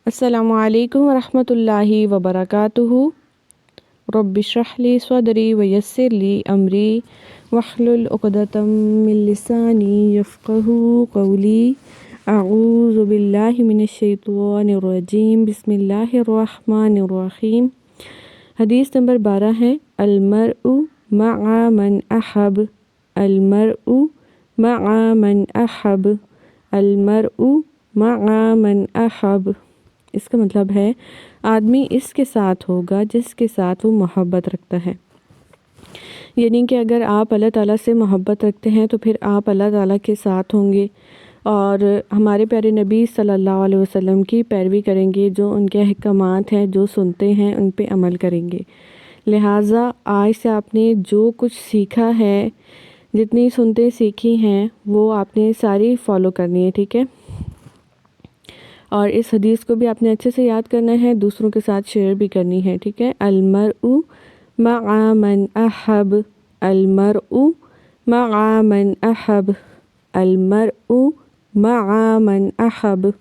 अस्सलामु अलैकुम वरहमतुल्लाहि वबरकातुहू। रब्बि इश्रह ली सदरी वयस्सिर ली अमरी वहलुल उक़दतम मिन लिसानी यफ़क़हू क़ौली। अऊज़ु बिल्लाहि मिनश शैतानिर रजीम। बिस्मिल्लाहिर रहमानिर रहीम। हदीस नंबर 12 है अल-मरउ मअ मन अहब। अल-मरउ मअ मन अहब। अल-मरउ मअ मन अहब। इसका मतलब है आदमी इसके साथ होगा जिसके साथ वो मोहब्बत रखता है। यानी कि अगर आप अल्लाह ताला से मोहब्बत रखते हैं तो फिर आप अल्लाह ताला के साथ होंगे और हमारे प्यारे नबी सल्लल्लाहु अलैहि वसल्लम की पैरवी करेंगे, जो उनके अहकामात हैं, जो सुनते हैं उन पे अमल करेंगे। लिहाजा आज से आपने जो कुछ सीखा है, जितनी सुनते सीखी हैं, वो आपने सारी फॉलो करनी है, ठीक है। और इस हदीस को भी आपने अच्छे से याद करना है, दूसरों के साथ शेयर भी करनी है, ठीक है। अल-मरउ मअ मन अहब। अल-मरउ मअ मन अहब। अल-मरउ मअ मन अहब।